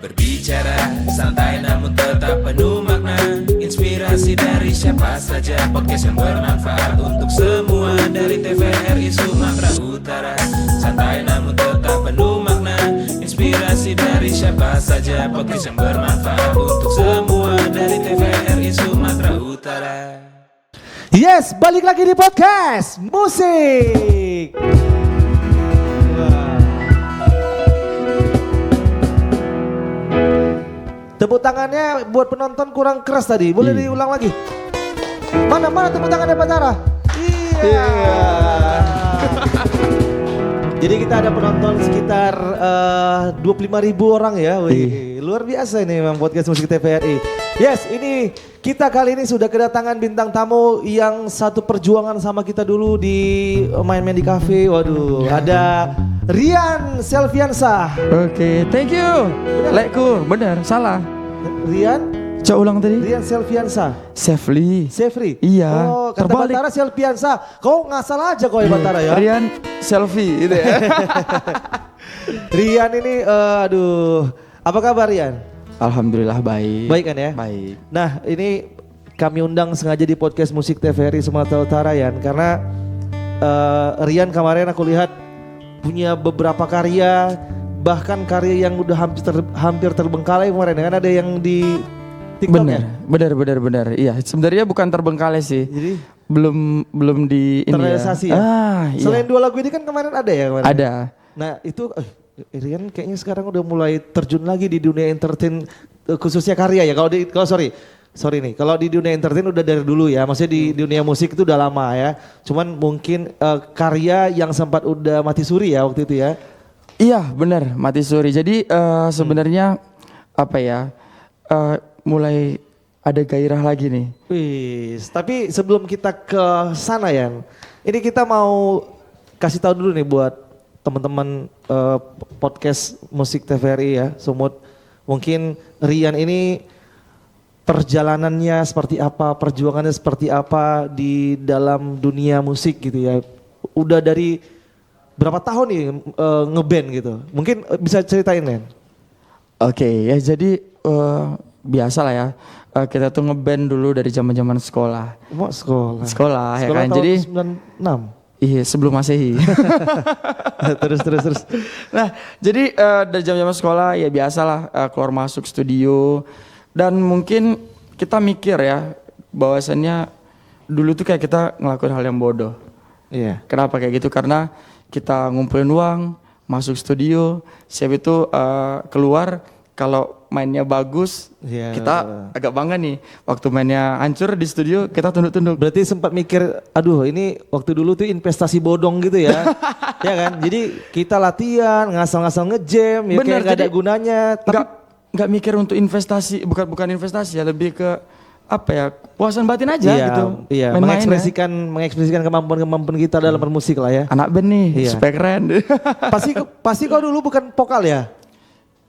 Berbicara santai namun tetap penuh makna. Inspirasi dari siapa saja. Podcast yang bermanfaat untuk semua. Dari TVRI Sumatera Utara. Santai namun tetap penuh makna. Inspirasi dari siapa saja. Podcast yang bermanfaat untuk semua. Dari TVRI Sumatera Utara. Yes, balik lagi di podcast musik. Tepuk tangannya buat penonton kurang keras tadi. Boleh diulang lagi? Mana tepuk tangannya Pak Tara? Iya. Jadi kita ada penonton sekitar 25.000 orang ya. Wih, luar biasa ini memang podcast musik TVRI. Yes, ini kita kali ini sudah kedatangan bintang tamu yang satu perjuangan sama kita dulu di main-main di kafe. Waduh, ada Rian Selviansa. Oke, thank you. Lekku, bener, salah. Rian? Coba ulang tadi. Rian Selviansa. Safely. Oh, Iya. kata terbalik. Batara Selviansa. Kau ngasal aja kau ya Batara ya. Rian selfie itu ya. Rian ini, aduh, apa kabar Rian? Alhamdulillah baik. Baik kan ya? Baik. Nah ini kami undang sengaja di podcast musik TVRI Sumatera Utara Yan. Karena Rian kemarin aku lihat punya beberapa karya. Bahkan karya yang udah hampir terbengkalai kemarin kan, ada yang di TikTok ya? Bener. Iya, sebenarnya bukan terbengkalai sih. Jadi belum di ini terrealisasi ya? Iya. Selain dua lagu ini kan kemarin ada ya kemarin? Ada. Nah itu Rian kayaknya sekarang udah mulai terjun lagi di dunia entertain, khususnya karya ya. Sorry nih, kalau di dunia entertain udah dari dulu ya, maksudnya di dunia musik itu udah lama ya. Cuman mungkin karya yang sempat udah mati suri ya waktu itu ya. Iya, benar, mati suri. Jadi sebenarnya apa ya? Mulai ada gairah lagi nih. Wih, tapi sebelum kita ke sana ya, ini kita mau kasih tahu dulu nih buat teman-teman podcast musik TVRI ya, Sumut. Mungkin Rian ini perjalanannya seperti apa, perjuangannya seperti apa di dalam dunia musik gitu ya. Udah dari berapa tahun nih ngeband gitu? Mungkin bisa ceritain Ren? Oke, ya jadi biasa lah ya. Kita tuh ngeband dulu dari zaman-zaman sekolah. Mau sekolah. Sekolah ya kan. Tahun Jadi 96. Iya, sebelum Masehi. terus. Nah, jadi dari zaman-zaman sekolah ya biasalah keluar masuk studio dan mungkin kita mikir ya bahwasannya dulu tuh kayak kita ngelakuin hal yang bodoh. Iya. Kenapa kayak gitu? Karena kita ngumpulin uang, masuk studio, siap itu keluar kalau mainnya bagus, kita agak bangga nih. Waktu mainnya hancur di studio, kita tunduk-tunduk. Berarti sempat mikir, aduh ini waktu dulu tuh investasi bodong gitu ya. Ya kan? Jadi kita latihan, ngasal-ngasal ngejam, ya kayak gak ada gunanya. Nggak mikir untuk investasi, bukan investasi ya, lebih ke apa ya, puasan batin aja gitu. Iya, mengekspresikan kemampuan kita dalam bermusik lah ya. Anak band nih, supaya keren. Pasti kau dulu bukan vokal ya?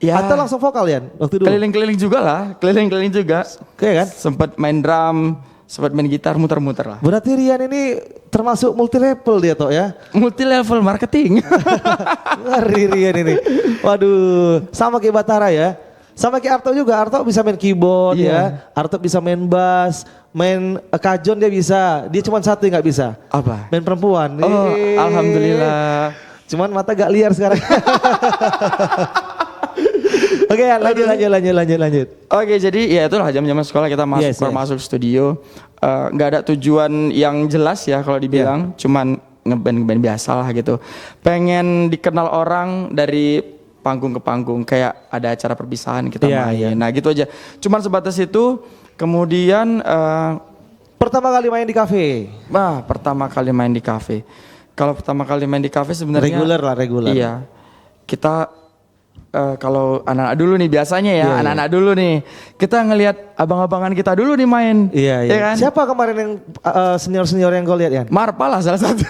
Ya. Atau langsung vokal ya waktu dulu? Keliling-keliling juga lah, keliling-keliling juga. Kayak kan? Sempat main drum, sempat main gitar, muter-muter lah. Berarti Rian ini termasuk multi level dia toh ya? Multi level marketing. Ngeri Rian ini. Waduh, sama kayak Batara ya. Sama kayak Arto juga, Arto bisa main keyboard ya. Arto bisa main bass, main kajon dia bisa. Dia cuma satu yang gak bisa. Apa? Main perempuan. Oh, alhamdulillah. Cuman mata gak liar sekarang. Oke, lanjut. Oke, jadi ya itulah zaman-zaman sekolah kita masuk studio. Nggak ada tujuan yang jelas ya kalau dibilang, cuman ngeband biasa lah gitu. Pengen dikenal orang dari panggung ke panggung, kayak ada acara perpisahan kita main. Nah gitu aja. Cuman sebatas itu. Kemudian pertama kali main di kafe. Pertama kali main di kafe. Kalau pertama kali main di kafe sebenarnya reguler. Iya. Kita kalau anak-anak dulu nih biasanya ya, anak-anak dulu nih. Kita ngelihat abang-abangan kita dulu nih main. Iya. Ya kan? Siapa kemarin yang senior-senior yang kau lihat ya? Marpa lah salah satu.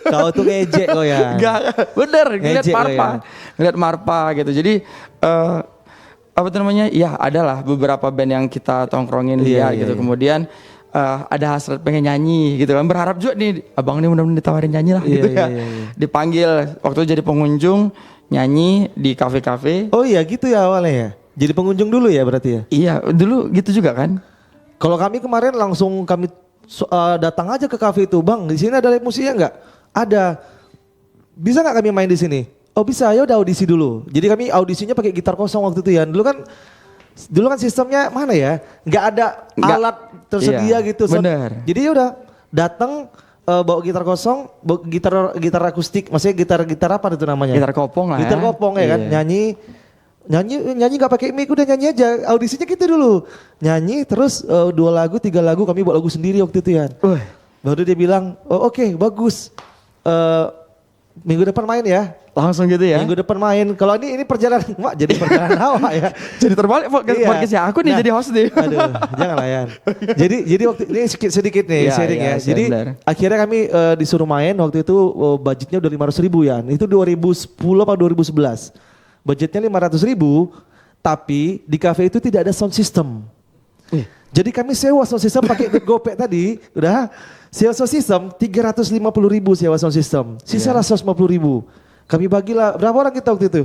Kau tuh ngejek kau ya? Enggak, bener ngeliat Marpa. Ngeliat Marpa gitu. Jadi apa namanya? Ya adalah beberapa band yang kita tongkrongin gitu. Kemudian ada hasrat pengen nyanyi gitu kan. Berharap juga nih abang ini mudah-mudahan ditawarin nyanyi lah gitu ya. Dipanggil waktu jadi pengunjung nyanyi di kafe-kafe. Oh iya gitu ya awalnya ya. Jadi pengunjung dulu ya berarti ya. Iya, dulu gitu juga kan? Kalau kami kemarin langsung kami datang aja ke kafe itu, Bang. Di sini ada live musiknya nggak? Ada. Bisa nggak kami main di sini? Oh bisa, ya udah audisi dulu. Jadi kami audisinya pakai gitar kosong waktu itu ya. Dulu kan sistemnya mana ya? Nggak ada alat tersedia gitu. Bener. Jadi ya udah datang bawa gitar kosong, bawa gitar akustik, maksudnya gitar apa itu namanya? Gitar kopong lah. Gitar kopong ya kan, nyanyi nggak pakai mic, udah nyanyi aja. Audisinya gitu dulu, nyanyi terus 2 lagu 3 lagu, kami buat lagu sendiri waktu itu ya. Baru dia bilang, oh, oke, bagus. Minggu depan main ya. Langsung gitu ya? Minggu depan main. Kalau ini perjalanan, Mak, jadi perjalanan awak ya. Jadi terbalik podcastnya aku nih jadi host nih. Aduh, jangan lah ya. Jadi waktu ini sedikit nih sharing ya. Jadi akhirnya kami disuruh main waktu itu budgetnya udah 500.000 ya. Itu 2010 apa 2011. Budgetnya 500.000, tapi di cafe itu tidak ada sound system. Jadi kami sewa sound system pakai GoPay tadi, udah sewa sound system 350.000 sewa sound system. Sisa 150.000. Kami bagilah berapa orang kita waktu itu?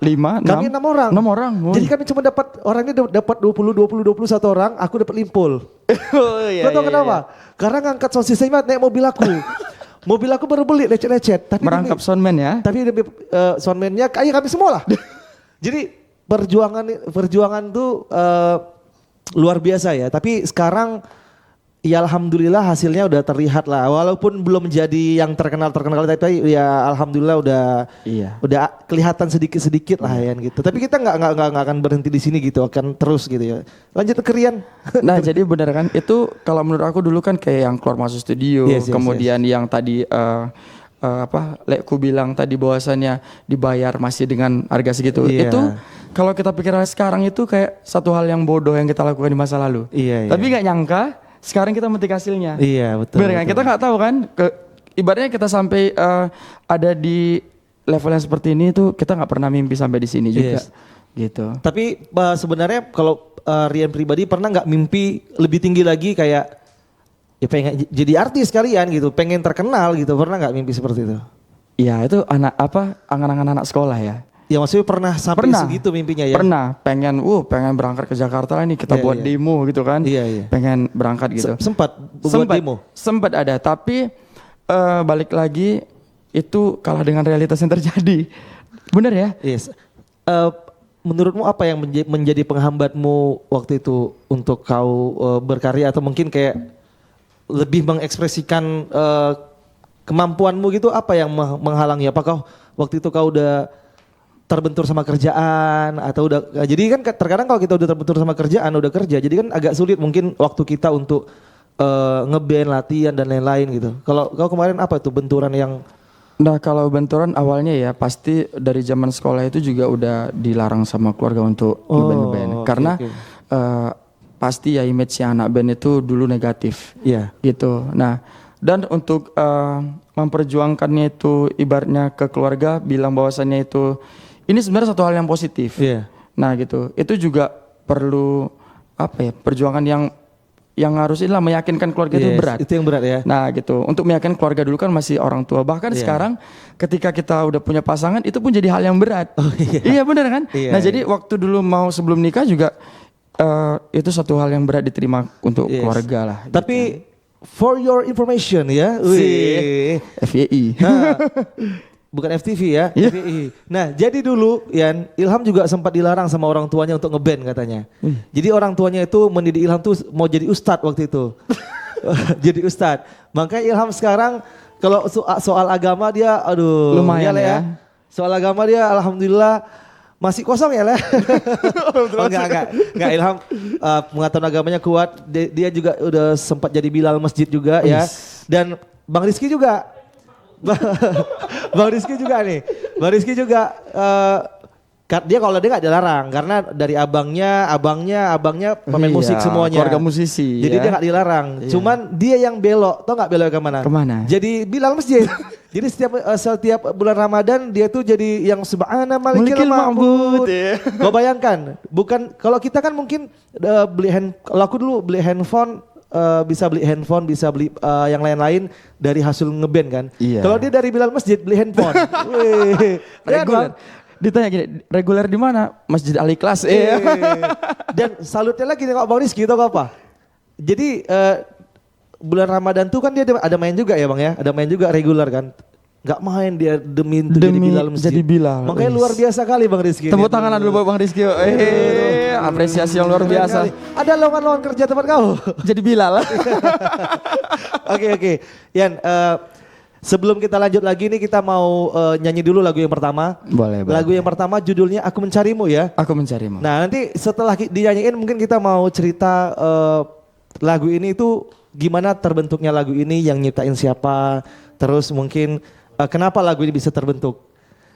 5, 6. Kami 6 orang. 6 orang. Jadi kami cuma dapat orangnya dapat 21 orang, aku dapat limpul. Kau tahu kenapa? Karena ngangkat sound systemnya naik mobil aku. Mobil aku baru beli lecet-lecet. Tapi merangkap soundman ya? Tapi soundman-nya kayak kami semua lah. Jadi perjuangan tuh luar biasa ya. Tapi sekarang ya alhamdulillah hasilnya udah terlihat lah. Walaupun belum jadi yang terkenal tapi ya alhamdulillah udah kelihatan sedikit lah ya gitu. Tapi kita nggak akan berhenti di sini gitu, akan terus gitu ya. Lanjut ke Rian. Nah jadi benar kan itu kalau menurut aku dulu kan kayak yang keluar masuk studio, kemudian yang tadi Lekku bilang tadi bahwasannya dibayar masih dengan harga segitu. Itu kalau kita pikir sekarang itu kayak satu hal yang bodoh yang kita lakukan di masa lalu. Tapi nggak nyangka sekarang kita memetik hasilnya. Iya betul. Benar kan? Kita nggak tahu kan. Ibaratnya kita sampai ada di level yang seperti ini tuh kita nggak pernah mimpi sampai di sini juga. Gitu. Tapi sebenarnya kalau Rian pribadi pernah nggak mimpi lebih tinggi lagi kayak ya pengen jadi artis kalian gitu, pengen terkenal gitu, pernah nggak mimpi seperti itu? Iya itu angan-angan anak sekolah ya. Ya maksudnya pernah sampai segitu mimpinya ya? Pernah, pengen berangkat ke Jakarta lah nih kita buat demo gitu kan. Pengen berangkat gitu. Sempat buat demo? Sempat ada, tapi balik lagi itu kalah dengan realitas yang terjadi. Bener ya? Yes. Menurutmu apa yang menjadi penghambatmu waktu itu untuk kau berkarya atau mungkin kayak lebih mengekspresikan kemampuanmu gitu, apa yang menghalangi? Apakah waktu itu kau udah terbentur sama kerjaan atau udah, jadi kan terkadang kalau kita udah terbentur sama kerjaan udah kerja jadi kan agak sulit mungkin waktu kita untuk ngeband, latihan dan lain-lain gitu. Kalau kau kemarin apa tuh benturan yang? Nah kalau benturan awalnya ya pasti dari zaman sekolah itu juga udah dilarang sama keluarga untuk ngeband karena pasti ya image si anak band itu dulu negatif gitu. Nah dan untuk memperjuangkannya itu ibaratnya ke keluarga bilang bahwasannya itu ini sebenarnya satu hal yang positif. Nah gitu, itu juga perlu perjuangan yang harus inilah meyakinkan keluarga itu berat. Itu yang berat ya. Nah gitu, untuk meyakinkan keluarga dulu kan masih orang tua. Bahkan sekarang ketika kita udah punya pasangan itu pun jadi hal yang berat. Iya benar kan? Nah jadi waktu dulu sebelum nikah juga itu satu hal yang berat diterima untuk keluarga lah. Tapi for your information ya, FYI. Bukan FTV ya, FYI. Nah jadi dulu Ilham juga sempat dilarang sama orang tuanya untuk ngeband katanya. Jadi orang tuanya itu mendidik Ilham tuh mau jadi ustadz waktu itu. Jadi ustadz. Makanya Ilham sekarang kalau soal agama dia lumayan ya. Soal agama dia alhamdulillah masih kosong ya lah. Enggak Ilham pengetahuan agamanya kuat. Dia juga udah sempat jadi bilal masjid juga ya. Dan Bang Rizky juga. Bang Rizky juga nih. Bang Rizky juga dia kalau dia nggak dilarang karena dari abangnya pemain musik semuanya. Keluarga musisi. Jadi dia nggak dilarang. Cuman dia yang belok, tau nggak belok kemana? Kemana? Jadi bilal masjid. Jadi setiap bulan Ramadan dia tuh jadi yang subhana malikil ma'bud. Kau bayangkan, bukan kalau kita kan mungkin kalau aku dulu beli handphone bisa beli yang lain-lain dari hasil ngeband kan. Kalau dia dari bilal masjid beli handphone. Ditanya gini, reguler di mana? Masjid Al Ikhlas. Dan salutnya lagi nengok Bang Rizky tau apa? Jadi bulan Ramadan tuh kan dia ada main juga ya Bang ya, ada main juga reguler kan. Gak main dia demi jadi Bilal masjid. Jadi Bilal. Makanya luar biasa kali Bang Rizky. Tepuk tangan dulu buat Bang Rizky. Apresiasi yang luar biasa. Ada lowongan kerja tempat kau. Jadi Bilal. Oke. Yan, sebelum kita lanjut lagi nih kita mau nyanyi dulu lagu yang pertama. Boleh. Lagu yang pertama judulnya Aku Mencarimu ya. Aku Mencarimu. Nah nanti setelah dinyanyiin mungkin kita mau cerita lagu ini itu gimana terbentuknya lagu ini, yang nyiptain siapa, terus mungkin kenapa lagu ini bisa terbentuk.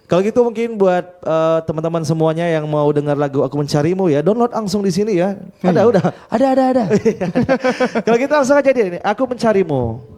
Kalau gitu mungkin buat teman-teman semuanya yang mau dengar lagu Aku Mencarimu ya, download langsung di sini ya. Udah. Ada. Kalau gitu langsung aja deh ini, Aku Mencarimu.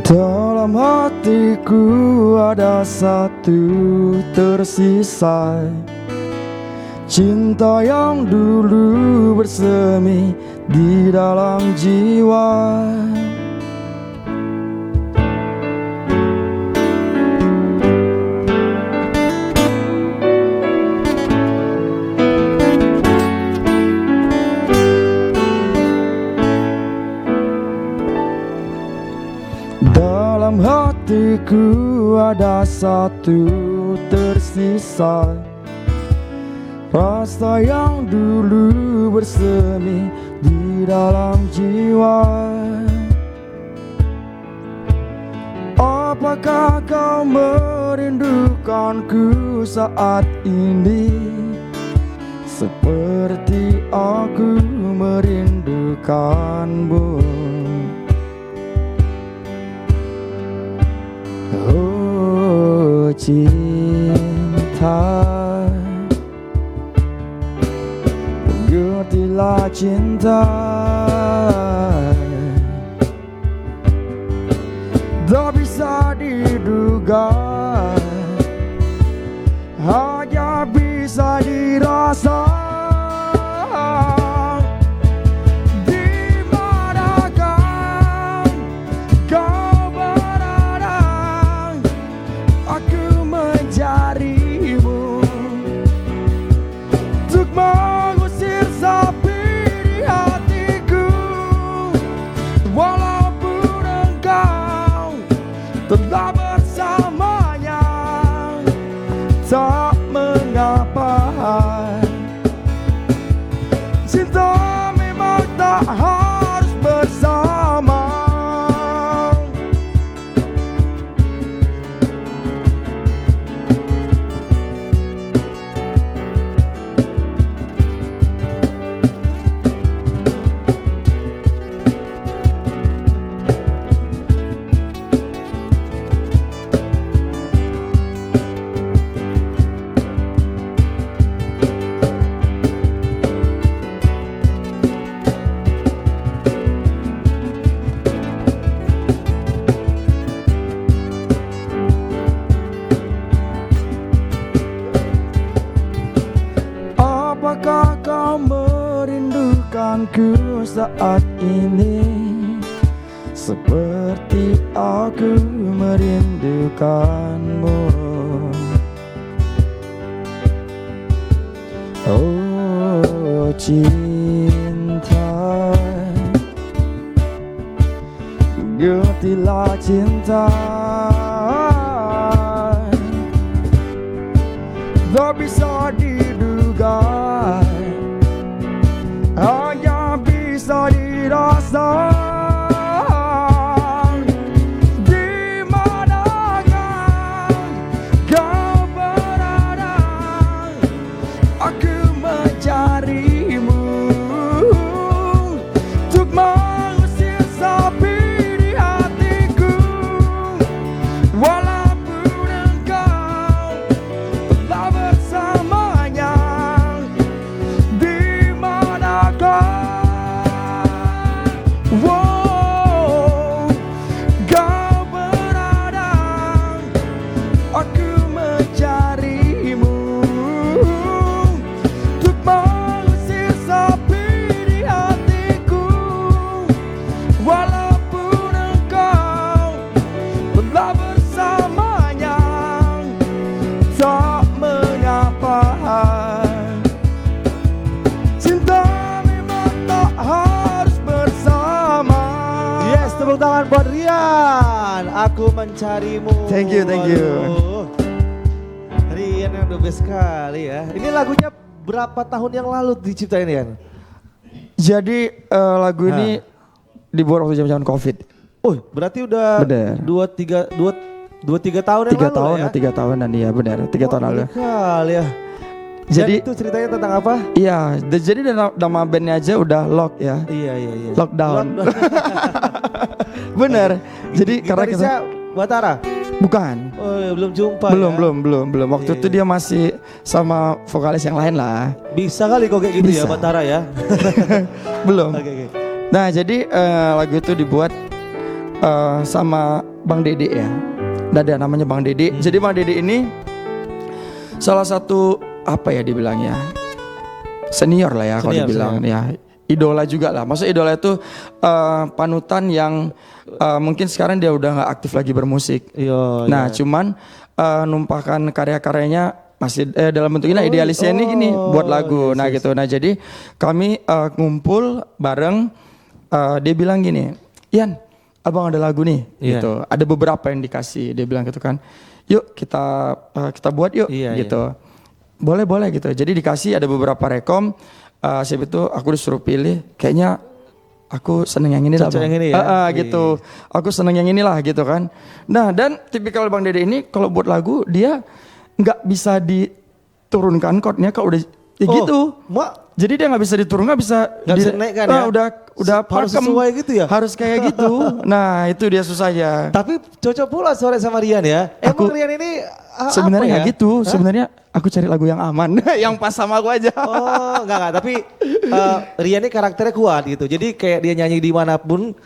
Dalam hatiku ada satu tersisa, cinta yang dulu bersemi di dalam jiwa. Dalam hatiku ada satu tersisa, rasa yang dulu bersemi di dalam jiwa. Apakah kau merindukanku saat ini, seperti aku merindukanmu? Oh cinta, mengertilah cinta, tak bisa diduga, hanya bisa dirasa. Tetap bersamanya, tak mengapa. Cinta memang tak harus bersama. Apakah kau merindukanku saat ini, seperti aku merindukanmu? Oh cinta, gertilah cinta, tak bisa diduga, hanya bisa dirasa. Di manakah kau berada, aku mencarimu, untuk mengusir sepi di hatiku. Walaupun engkau telah bersamanya, di manakah Rian, aku mencarimu. Thank you. Waduh. Rian yang the best sekali ya. Ini lagunya berapa tahun yang lalu diciptain Rian? Jadi lagu ini dibuat waktu zaman COVID. Oh, berarti udah Bener. 2-3 tahun yang 3 lalu tahun ya? lah, 3 tahunan iya benar, 3 tahun lalu. Kali ya. Jadi itu ceritanya tentang apa? iya, jadi nama bandnya aja udah lock ya. Iya. Lockdown. Bener. Jadi karena kita Gitarisnya Batara? bukan. Oh, belum jumpa Belum, ya? belum. Waktu Iya. itu dia masih sama vokalis yang lain lah. Bisa kali kok kayak gitu ya Bisa. Batara ya? Belum. Oke. Nah, jadi lagu itu dibuat sama Bang Dede ya. Ada namanya Bang Dede. Jadi Bang Dede ini salah satu apa ya dibilangnya? Senior lah ya kalau Senior, dibilang ya. Idola juga lah. Maksudnya idola itu panutan yang mungkin sekarang dia udah nggak aktif lagi bermusik. Iya. Nah, cuman numpahkan karya-karyanya masih dalam bentuk ini idealisnya ini gini buat lagu. Nah, gitu. Nah, jadi kami ngumpul bareng dia bilang gini, "Ian, Abang ada lagu nih." Iya. Gitu. Ada beberapa yang dikasih. Dia bilang gitu kan. "Yuk kita buat yuk." Iya, gitu. Boleh gitu. Jadi dikasih ada beberapa rekom. Siapa itu aku disuruh pilih. Kayaknya aku seneng yang ini lah, Cocok Bang. yang ini ya? Gitu. Aku seneng yang inilah gitu kan. Nah, dan tipikal Bang Dede ini kalau buat lagu dia nggak bisa diturunkan chordnya kalau udah gitu. Jadi dia nggak bisa diturun, nggak bisa dinaikkan ya? Udah harus pakem. sesuai gitu ya? Harus kayak gitu. Nah, itu dia susahnya. Tapi cocok pula suara sama Rian ya. Emang Rian ini Sebenarnya apa nggak ya? gitu. Sebenarnya aku cari lagu yang aman, yang pas sama aku aja. Oh, enggak. Tapi Rian ini karakternya kuat gitu. Jadi kayak dia nyanyi dimanapun,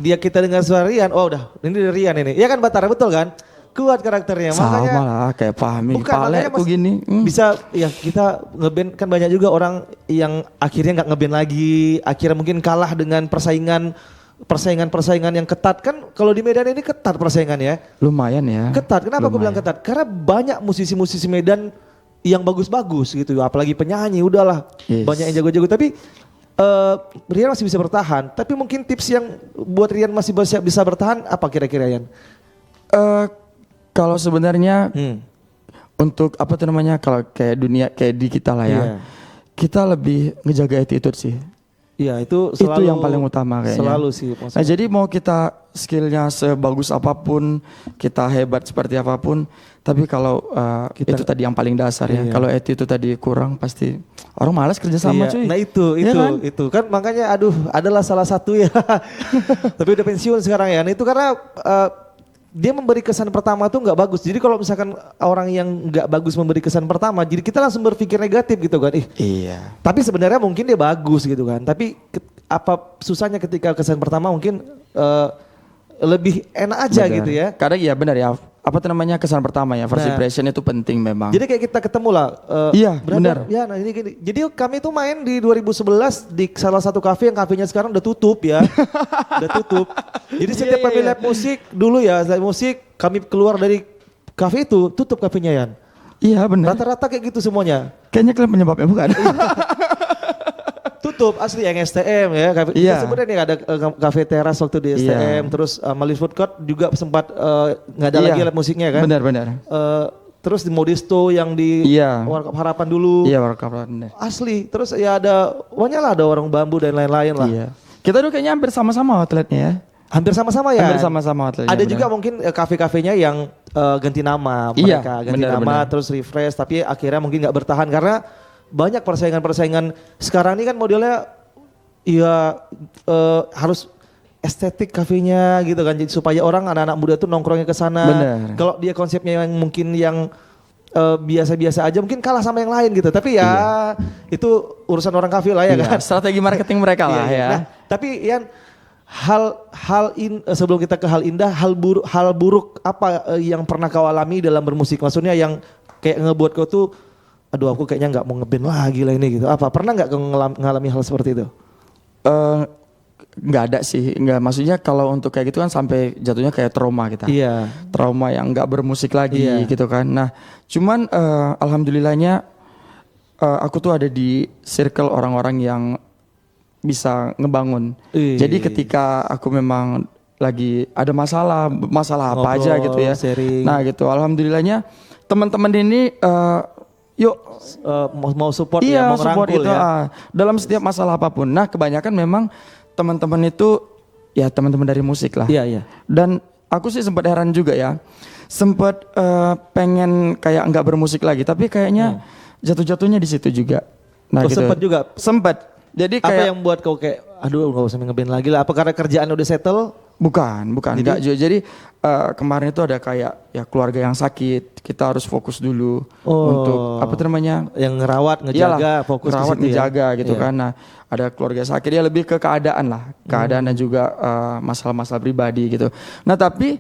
kita dengar suara Rian, oh udah, ini dari Rian ini. Iya kan Batara, betul kan? Kuat karakternya. Sama Makanya lah, kayak Fahmi, bukan, Pale makanya aku gini. bisa ya kita ngeband kan banyak juga orang yang akhirnya nggak ngeband lagi, akhirnya mungkin kalah dengan persaingan yang ketat kan. Kalau di Medan ini ketat persaingan ya. Lumayan ya. Ketat. Kenapa aku bilang Lumayan. ketat? Karena banyak musisi-musisi Medan yang bagus-bagus gitu, apalagi penyanyi udahlah Yes. banyak yang jago-jago. Tapi Rian masih bisa bertahan. Tapi mungkin tips yang buat Rian masih bisa bertahan apa kira-kira Rian? Kalau sebenarnya untuk apa tuh namanya, kalau kayak dunia kayak di kita lah ya, Iya. kita lebih ngejaga attitude sih. Iya itu selalu. Itu yang paling utama kayaknya. Selalu sih. Nah, jadi mau kita skillnya sebagus apapun, kita hebat seperti apapun, tapi kalau itu tadi yang paling dasar ya. Iya. Kalau attitude tadi kurang, pasti orang malas kerja sama Iya. cuy. Nah itu kan makanya adalah salah satu ya. Tapi udah pensiun sekarang ya. Nah, itu karena dia memberi kesan pertama tuh nggak bagus. Jadi kalau misalkan orang yang nggak bagus memberi kesan pertama, jadi kita langsung berpikir negatif gitu kan. Iya. Tapi sebenarnya mungkin dia bagus gitu kan. Tapi apa susahnya ketika kesan pertama mungkin lebih enak aja Benar. gitu ya. Kadang iya benar ya. Apa tuh namanya, kesan pertama ya, first Nah. impression itu penting memang. Jadi kayak kita ketemu lah. Iya, brother, benar. Ya, nah ini gini. Jadi kami tuh main di 2011 di salah satu kafe yang kafenya sekarang udah tutup ya. Udah tutup. Jadi setiap Iya, kami iya. live musik dulu ya, live musik kami keluar dari kafe itu tutup kafenya Yan. Iya benar. Rata-rata kayak gitu semuanya. Kayaknya kalian penyebabnya bukan? Tutup asli yang STM ya. Kafe, Iya. kita sebenarnya ada kafe teras waktu di STM, Iya. terus Malih Food Court juga sempat nggak ada Iya. lagi live musiknya kan. Benar. Terus di Modisto yang di Iya. Warkop Harapan dulu. Iya, workout benar. Asli, terus ya ada banyak lah, ada Warung Bambu dan lain-lain lah. Iya. Kita dulu kayaknya hampir sama-sama outletnya ya. Hampir sama-sama ya. Hampir sama-sama outletnya. Ada benar. juga mungkin kafe-kafenya yang ganti nama, Iya, mereka ganti benar, nama benar. terus refresh, tapi akhirnya mungkin nggak bertahan karena banyak persaingan-persaingan sekarang ini kan modelnya ya harus estetik kafenya gitu kan, jadi supaya orang anak-anak muda tuh nongkrongnya ke sana. Benar. Kalau dia konsepnya yang mungkin yang biasa-biasa aja mungkin kalah sama yang lain gitu. Tapi ya itu urusan orang kafe lah ya Iya, kan. strategi marketing mereka lah Iya, iya. ya. Nah, tapi Yan sebelum kita ke hal indah, hal buruk apa yang pernah kau alami dalam bermusik? Maksudnya yang kayak ngebuat kau tuh, aduh aku kayaknya nggak mau ngeband lagi lah ini gitu. Apa pernah nggak kau ngalami hal seperti itu? Nggak ada sih, nggak, maksudnya kalau untuk kayak gitu kan sampai jatuhnya kayak trauma kita. Iya. Trauma yang nggak bermusik lagi Iya. gitu kan. Nah, cuman alhamdulillahnya aku tuh ada di circle orang-orang yang bisa ngebangun. Ih. Jadi ketika aku memang lagi ada masalah apa aja Ngobrol, gitu ya. sharing. Nah gitu, alhamdulillahnya teman-teman ini yuk Mau support iya, ya, mau support ngerangkul itu ya. dalam setiap masalah apapun. Nah kebanyakan memang teman-teman itu ya teman-teman dari musik lah. Iya, iya. Dan aku sih sempat heran juga ya, sempat pengen kayak nggak bermusik lagi, tapi kayaknya jatuh-jatuhnya di situ juga. Nah, Oh, sempat juga? Sempat. Jadi Apa kayak yang buat kau kayak aduh nggak usah ngeband lagi lah? Apa karena kerjaan udah settle? bukan, enggak juga. Jadi kemarin itu ada kayak ya keluarga yang sakit, kita harus fokus dulu untuk apa tuh namanya? Yang ngerawat, ngejaga, fokus ngerawat, di situ ngejaga ya. gitu Iya. kan. Nah, ada keluarga sakit ya lebih ke keadaan lah, keadaan dan juga masalah-masalah pribadi gitu. Nah, tapi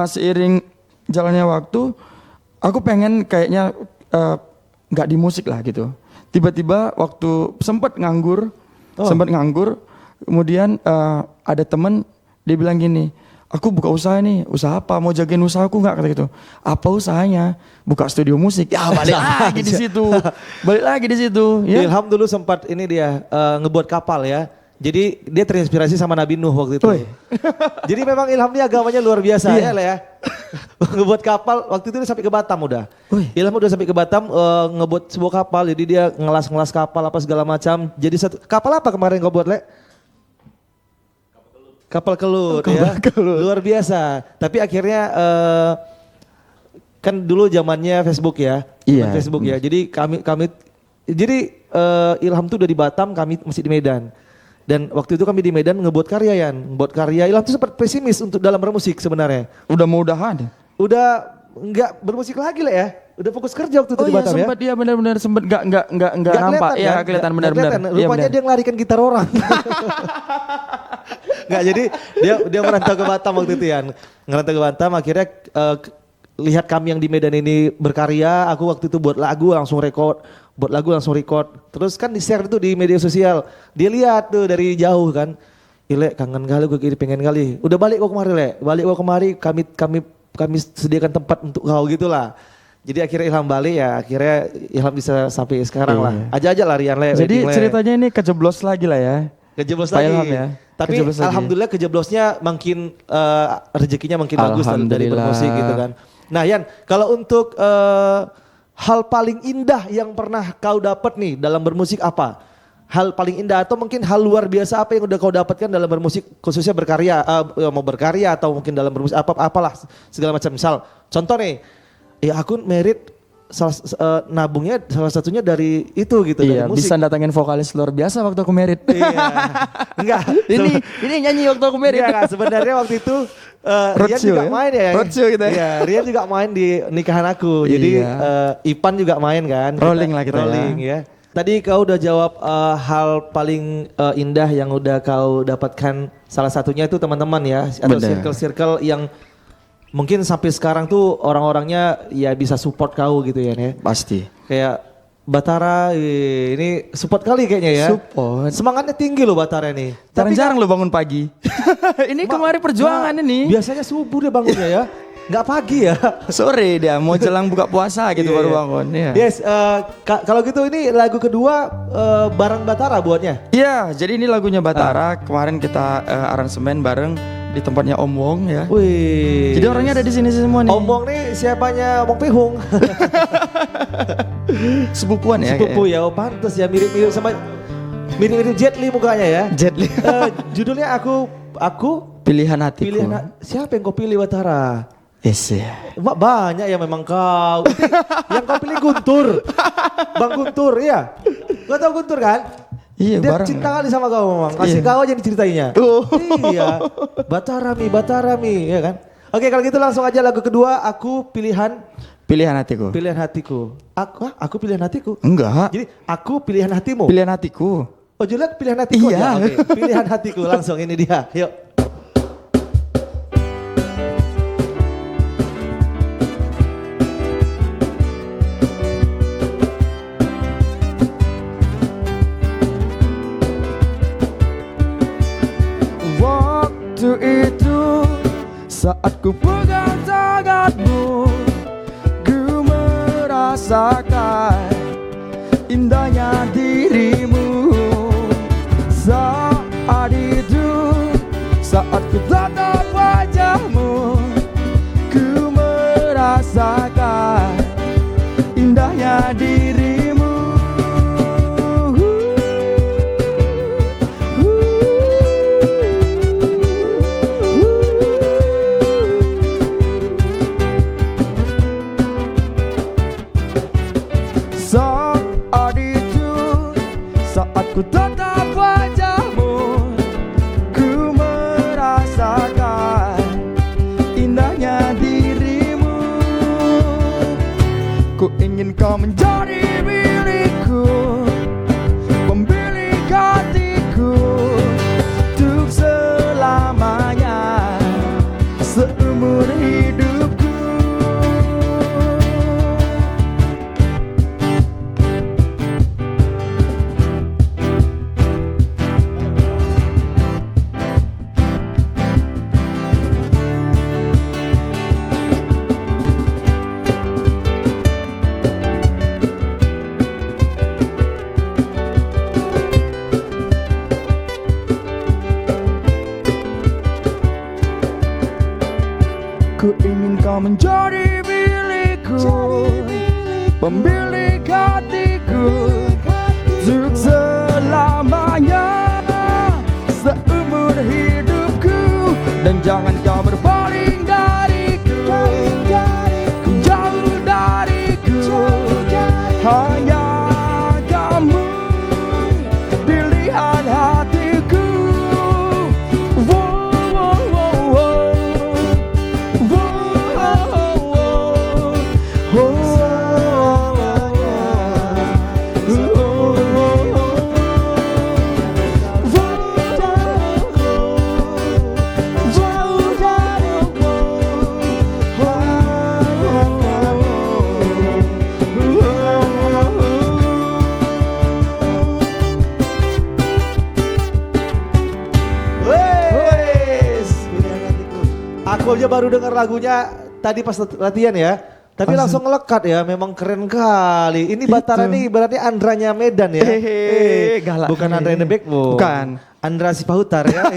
seiring jalannya waktu, aku pengen kayaknya nggak di musik lah gitu. Tiba-tiba waktu sempat nganggur, kemudian ada temen dia bilang gini, aku buka usaha nih, usaha apa? Mau jagain usahaku nggak kata gitu? Apa usahanya? Buka studio musik. Ya balik lagi di situ, Ya. Ilham dulu sempat ini dia ngebuat kapal ya. Jadi dia terinspirasi sama Nabi Nuh waktu itu. Jadi memang Ilham ini agamanya luar biasa ya lah ya. Ngebuat kapal waktu itu dia sampai ke Batam udah. Ilham udah sampai ke Batam ngebuat sebuah kapal. Jadi dia ngelas kapal apa segala macam. Jadi kapal apa kemarin kau buat Le? Kapal kelut ya. Luar biasa. Tapi akhirnya kan dulu zamannya Facebook ya. Iya. Facebook ya. Jadi Ilham tuh udah di Batam, kami masih di Medan. Dan waktu itu kami di Medan ngebuat karya Ilham tuh sempat pesimis untuk dalam bermusik sebenarnya. Udah mudahan. Udah nggak bermusik lagi lah ya. Udah fokus kerja waktu itu di Batam sempat dia benar-benar sempat nggak Nggak nampak. kelihatan, Iya, kan? kelihatan Nggak benar-benar. kelihatan. Iya, Rupanya benar. dia ngelarikan gitar orang. Nggak, jadi dia merantau ke Batam waktu itu ya. Ngerantau ke Batam akhirnya lihat kami yang di Medan ini berkarya, aku waktu itu buat lagu langsung record. Terus kan di-share itu di media sosial. Dia lihat tuh dari jauh kan. Ile kangen kali gue kiri pengen kali. Udah balik kok kemari Le. Balik kok kemari kami sediakan tempat untuk kau gitulah. Jadi akhirnya Ilham balik ya, akhirnya Ilham bisa sampai sekarang lah. Aja lah Rian Le. Jadi wedding Le. ceritanya ini kejeblos lagi lah ya. Kejeblos Pak lagi. Ilham ya. Tapi Kejeblos lagi. alhamdulillah kejeblosnya makin rezekinya makin bagus dari Alhamdulillah. bermusik gitu kan. Nah Yan, kalau untuk hal paling indah yang pernah kau dapat nih dalam bermusik apa? Hal paling indah atau mungkin hal luar biasa apa yang udah kau dapatkan dalam bermusik khususnya berkarya, mau berkarya atau mungkin dalam bermusik apalah segala macam. Misal contoh nih, ya aku merit nabungnya salah satunya dari itu gitu Iya, dari musik. bisa datangin vokalis luar biasa waktu aku merit. Iya. Enggak. ini nyanyi waktu aku merit. Enggak, sebenarnya waktu itu Rian Roadshow juga ya? main ya. Roadshow kita ya? Iya, Rian juga main di nikahan aku. Jadi Iya. Ipan juga main kan. Rolling lah kita ya. rolling, ya. Tadi kau udah jawab hal paling indah yang udah kau dapatkan. Salah satunya itu teman-teman ya. Atau Bener. circle-circle yang mungkin sampai sekarang tuh orang-orangnya ya bisa support kau gitu ya. Pasti. Kayak Batara ini support kali kayaknya ya. Support. Semangatnya tinggi loh Batara ini. Tapi Jarang-jarang lo bangun pagi. Ini kemarin perjuangan ini. Biasanya subuh dia bangunnya ya. Nggak pagi ya. Sore dia mau jelang buka puasa gitu Iya, baru iya. bangun. Iya. Yes, kalau gitu ini lagu kedua bareng Batara buatnya. Iya, jadi ini lagunya Batara. Kemarin kita aransemen bareng di tempatnya Om Wong ya. Wih. Jadi orangnya ada di sini semua nih. Om Bong nih siapanya Bong Pihung. Sepupuan ya. Sepupu ya, oh pantes ya mirip-mirip sama mirip-mirip Jet Li mukanya ya. Jet Li. Judulnya aku Pilihan hatiku. siapa yang kau pilih Batara? Yes ya. Banyak ya memang kau. Yang kau pilih Guntur. Bang Guntur ya. Gak tau Guntur kan? Iya, Dia bareng. cinta kali sama kau memang. Kasih Iya. kau aja diceritainnya. Iya. Batara mi ya kan. Oke kalau gitu langsung aja lagu kedua aku Pilihan hatiku. pilihan hatiku. Aku pilihan hatiku. Enggak. Jadi aku pilihan hatimu. Pilihan hatiku. Oh Juliet pilihan hatiku Iya. aja. Oke, pilihan hatiku langsung ini dia. Yuk. Waktu itu saat ku pegang tanganmu, ku merasakan indahnya dirimu. Saat itu, saat ku tatap indahnya dirimu. Saat itu, saat ku tatap wajahmu, ku merasakan indahnya dirimu. Ku ingin kau menjadi milikku, pemilik hatiku, untuk selamanya, seumur hidupku. Ku ingin kau menjadi milikku, pemilik hatiku, untuk selamanya, seumur hidupku. Dan jangan kau berpaling dariku, jauh dariku. Hanya kamu pilihan hatiku. Aku aja baru dengar lagunya tadi pas latihan ya. Tapi langsung ngelekat ya, memang keren kali. Ini Batara nih berarti Andranya Medan ya. Galak. Bukan Andra in the Backbone. Bukan. Andra Sipahutar ya.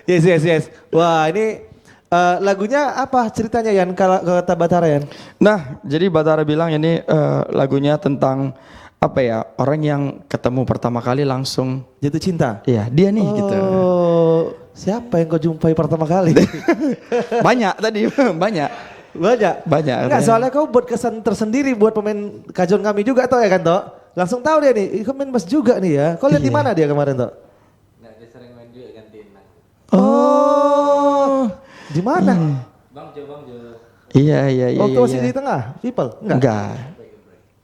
Yes. Wah ini lagunya apa ceritanya Yan kata Batara Yan? Nah, jadi Batara bilang ini lagunya tentang apa ya, orang yang ketemu pertama kali langsung Jatuh cinta? iya dia nih gitu. Oh, siapa yang kau jumpai pertama kali? Banyak tadi, banyak. Banyak. Enggak, soalnya kau buat kesan tersendiri buat pemain kajon kami juga toh ya kan toh? Langsung tahu dia nih, kau main bass juga nih ya. Kau lihat di mana dia kemarin toh? Nah, dia sering main juga gantiin. Oh, di mana? Bang Jo. Iya. Waktu masih di tengah, people? Enggak.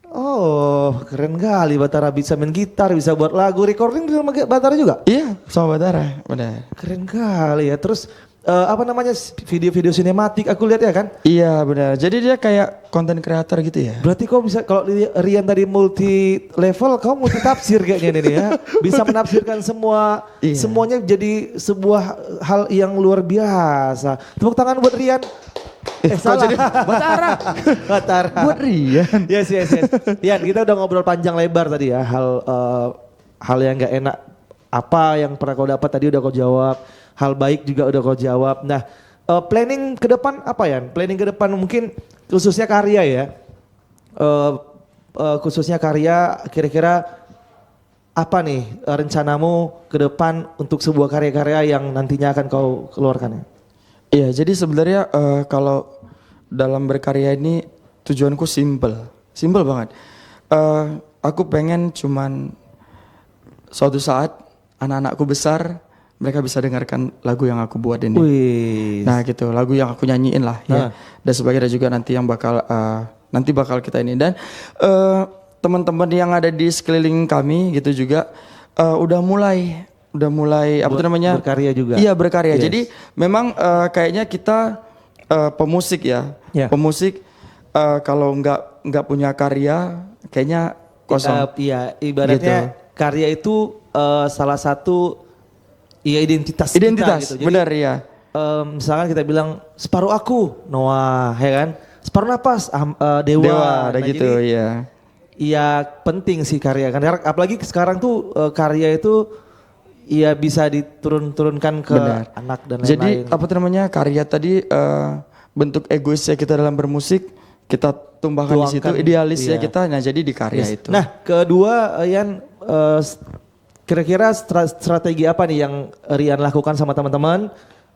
Oh, keren kali Batara bisa main gitar, bisa buat lagu, recording sama Batara juga? Iya, sama Batara, benar. Keren kali ya. Terus apa namanya video-video sinematik aku lihat ya kan? Iya benar. Jadi dia kayak konten kreator gitu ya. Berarti kau bisa kalau Rian tadi multi level, kau multi tafsir kayaknya ini ya. Bisa menafsirkan semuanya jadi sebuah hal yang luar biasa. Tepuk tangan buat Rian. Salah. Batara. Buat Rian. Yes. Rian, kita udah ngobrol panjang lebar tadi ya. Hal yang nggak enak apa yang pernah kau dapat tadi udah kau jawab. Hal baik juga udah kau jawab. Nah, planning ke depan apa ya? Planning ke depan mungkin khususnya karya ya. Khususnya karya, kira-kira apa nih rencanamu ke depan untuk sebuah karya-karya yang nantinya akan kau keluarkan ya? Iya, jadi sebenarnya kalau dalam berkarya ini tujuanku simple banget. Aku pengen cuman suatu saat anak-anakku besar, mereka bisa dengarkan lagu yang aku buat ini. Wih. Nah gitu, lagu yang aku nyanyiin lah ya. Dan sebagainya juga nanti yang bakal kita ini. Dan teman-teman yang ada di sekeliling kami gitu juga udah mulai apa tuh namanya? Berkarya juga. Iya berkarya. Yes. Jadi memang kayaknya kita pemusik ya. Yeah. Pemusik kalau nggak punya karya kayaknya kosong. Iya, ibaratnya Gitu. karya itu salah satu identitas kita gitu. Jadi, benar ya. Misalkan kita bilang separuh aku Noah, ya kan? Separuh napas Dewa. Ada Nah, gitu jadi, ya. iya penting sih karya kan. Apalagi sekarang tuh karya itu iya bisa diturunkan ke Benar. anak dan Jadi lain-lain. apa tuh namanya karya tadi bentuk egoisnya kita dalam bermusik kita tumbahkan di situ, Tuangkan, idealis ya iya. kita, nah jadi di karya Yes. itu. Nah, kedua Yan, kira-kira strategi apa nih yang Rian lakukan sama teman-teman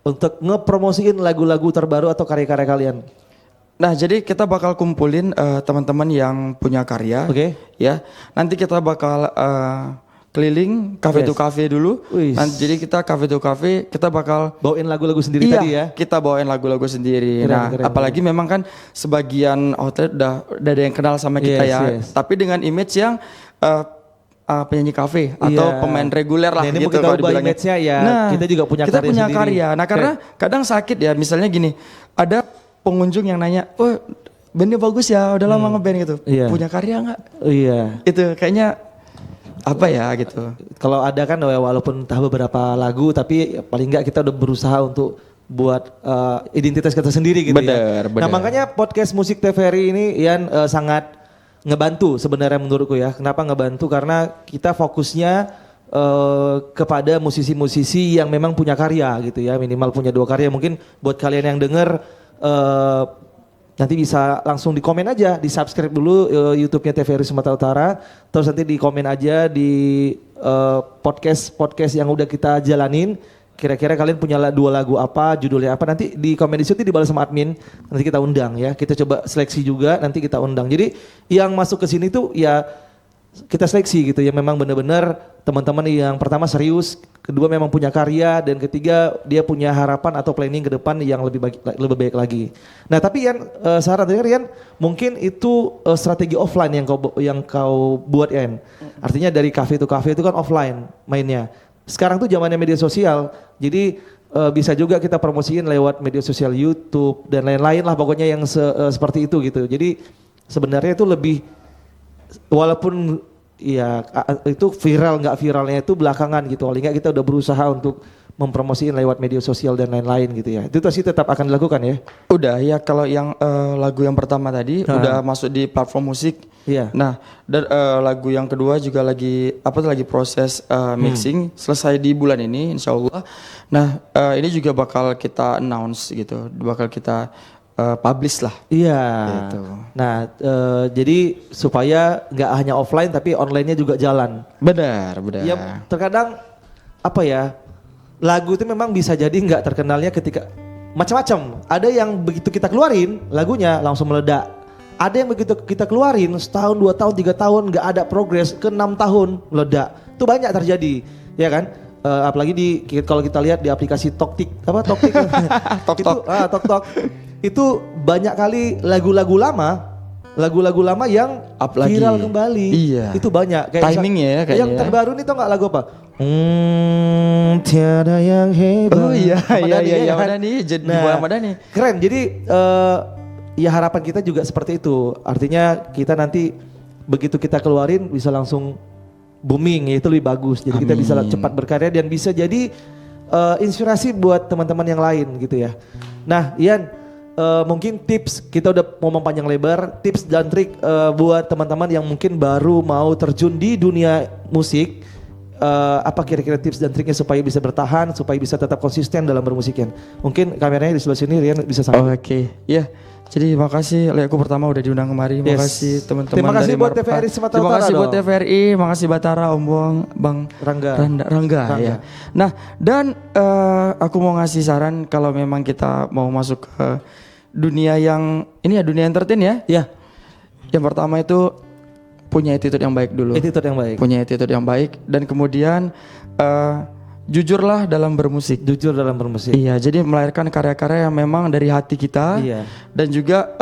untuk ngepromosiin lagu-lagu terbaru atau karya-karya kalian? Nah, jadi kita bakal kumpulin teman-teman yang punya karya, Oke. ya. Nanti kita bakal keliling cafe Yes. to cafe dulu. Wih. Jadi kita cafe to cafe, kita bakal Bawain lagu-lagu sendiri iya, tadi ya? kita bawain lagu-lagu sendiri. Keren, Nah, keren, apalagi memang kan sebagian outlet udah ada yang kenal sama kita Yes, ya. yes. Tapi dengan image yang penyanyi kafe atau Iya. pemain reguler lah Nah, ini gitu mungkin kalau ubah dibilangnya. image-nya ya, kita juga punya kita karya punya sendiri. karya. Nah, karena kadang sakit ya, misalnya gini, ada pengunjung yang nanya, "Oh, bandnya bagus ya, udah lama ngeband gitu. Iya. Punya karya nggak?" Iya. Itu kayaknya apa ya gitu. Kalau ada kan walaupun tahu beberapa lagu tapi paling enggak kita udah berusaha untuk buat identitas kita sendiri gitu ya. Bener, Nah bener. makanya podcast Musik TVRI ini Ian sangat ngebantu sebenarnya menurutku ya. Kenapa ngebantu? Karena kita fokusnya kepada musisi-musisi yang memang punya karya gitu ya. Minimal punya 2 karya. Mungkin buat kalian yang denger nanti bisa langsung di komen aja, di subscribe dulu YouTube-nya TVRI Sumatera Utara, terus nanti di komen aja di podcast yang udah kita jalanin. Kira-kira kalian punya 2 lagu apa, judulnya apa, nanti di komen di situ dibalas sama admin, nanti kita undang ya. Kita coba seleksi juga, nanti kita undang. Jadi yang masuk ke sini tuh ya kita seleksi gitu ya, memang benar-benar teman-teman yang pertama serius, kedua memang punya karya, dan ketiga dia punya harapan atau planning ke depan yang lebih baik lagi. Nah tapi Yan, saran tadi Rian, mungkin itu strategi offline yang kau buat Yan. Artinya dari cafe to cafe itu kan offline mainnya. Sekarang tuh zamannya media sosial, jadi bisa juga kita promosiin lewat media sosial YouTube dan lain-lain lah pokoknya yang seperti itu gitu. Jadi sebenarnya itu lebih, walaupun ya itu viral nggak viralnya itu belakangan gitu, paling nggak kita udah berusaha untuk mempromosiin lewat media sosial dan lain-lain gitu ya. Itu pasti tetap akan dilakukan ya. Udah ya, kalau yang lagu yang pertama tadi udah masuk di platform musik. Iya. Nah, dan lagu yang kedua juga lagi proses mixing, selesai di bulan ini insya Allah. Nah, ini juga bakal kita announce gitu, bakal kita publish lah. Iya. Gitu. Nah, jadi supaya nggak hanya offline tapi online-nya juga jalan. Benar, benar. Ya terkadang apa ya, lagu itu memang bisa jadi nggak terkenalnya ketika macam-macam. Ada yang begitu kita keluarin lagunya langsung meledak. Ada yang begitu kita keluarin setahun, 2 tahun, 3 tahun nggak ada progres, ke 6 tahun meledak. Itu banyak terjadi, ya kan? Apalagi kalau kita lihat di aplikasi Toktik, Toktik, Tok. Itu banyak kali lagu-lagu lama yang Up lagi. viral kembali. Iya. Itu banyak. Timingnya ya kayaknya yang ya. terbaru nih tau nggak lagu apa? Tiada yang hebat. Oh iya, Ahmad iya, Dhani, iya, ya iya, kan? Ahmad Dhani, jadi Ahmad Dhani. Keren. Jadi ya harapan kita juga seperti itu. Artinya kita nanti begitu kita keluarin bisa langsung booming, ya itu lebih bagus. Jadi kita bisa cepat berkarya dan bisa jadi inspirasi buat teman-teman yang lain gitu ya. Nah, Ian, mungkin tips, kita udah ngomong panjang lebar, tips dan trik buat teman-teman yang mungkin baru mau terjun di dunia musik. Apa kira-kira tips dan triknya supaya bisa bertahan, supaya bisa tetap konsisten dalam bermusiknya? Mungkin kameranya di sebelah sini, Rian bisa sampai. Oke, ya. Jadi makasih Leku pertama udah diundang kemari. Yes. Makasih teman-teman. Terima kasih dari buat Marpa. TVRI Sumatera Terima Utara kasih buat dong. TVRI, makasih Batara, Om Bong, Bang Rangga ya. Nah, dan aku mau ngasih saran kalau memang kita mau masuk ke dunia yang ini ya, dunia entertain ya. Ya, Yang pertama itu punya attitude yang baik dulu. attitude yang baik. Punya attitude yang baik, dan kemudian jujurlah dalam bermusik. Jujur dalam bermusik. Iya, jadi melahirkan karya-karya yang memang dari hati kita. Iya. Dan juga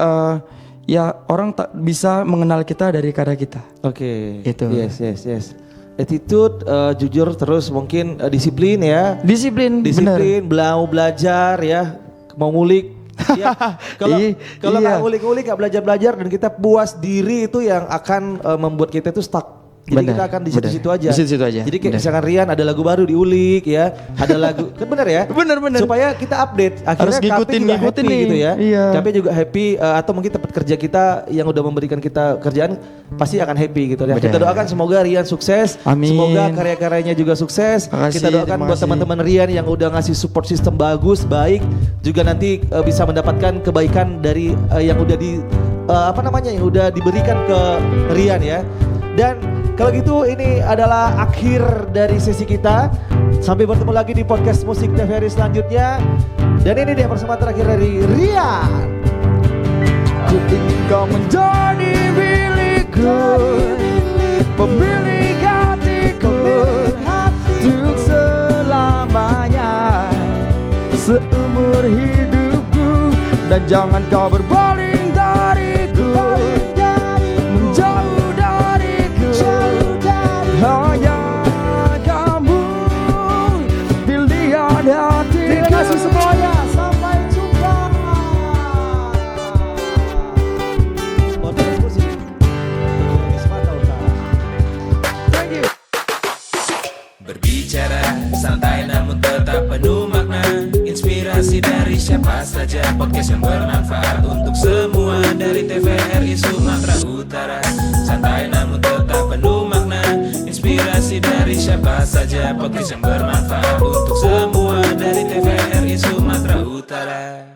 ya orang tak bisa mengenal kita dari karya kita. Oke. Itu. Yes. Attitude, jujur, terus mungkin disiplin ya. Disiplin, benar. Disiplin, belajar ya, mau ngulik. Ya, kalau Iya. nggak ngulik-ngulik, nggak belajar dan kita puas diri, itu yang akan membuat kita itu stuck Jadi Benar, kita akan di situ-situ aja. Di situ-situ aja. Jadi kayak Benar. misalkan Rian ada lagu baru diulik ya, ada lagu kan benar ya? Benar. Supaya kita update. Akhirnya Harus ngikutin juga ngikutin happy nih. gitu ya. Iya. KP juga happy atau mungkin tempat kerja kita yang udah memberikan kita kerjaan pasti akan happy gitu ya. Kita Benar. doakan semoga Rian sukses. Amin. Semoga karya-karyanya juga sukses. Makasih, Kita doakan terima buat kasih. teman-teman Rian yang udah ngasih support system bagus, baik, juga nanti bisa mendapatkan kebaikan dari yang udah yang udah diberikan ke Rian ya. Dan kalau gitu ini adalah akhir dari sesi kita. Sampai bertemu lagi di podcast Musik TVRI selanjutnya. Dan ini dia persembahan terakhir dari Rian. Ku ingin kau menjadi milikku, pemilik hatiku, untuk selamanya, seumur hidupku. Dan jangan kau berpaling dariku, menjauh dariku. Hanya kamu pilihan hatiku. Terima kasih semuanya. Sampai jumpa. Podcast musik. Semata Utara. Thank you. Berbicara santai namun tetap penuh makna. Inspirasi dari siapa saja. Podcast yang bermanfaat untuk semua. Dari TVRI Sumatera Utara. Santai namun tetap penuh makna. Inspirasi dari siapa saja. Podcast yang bermanfaat untuk semua. Dari TVRI Sumatera Utara.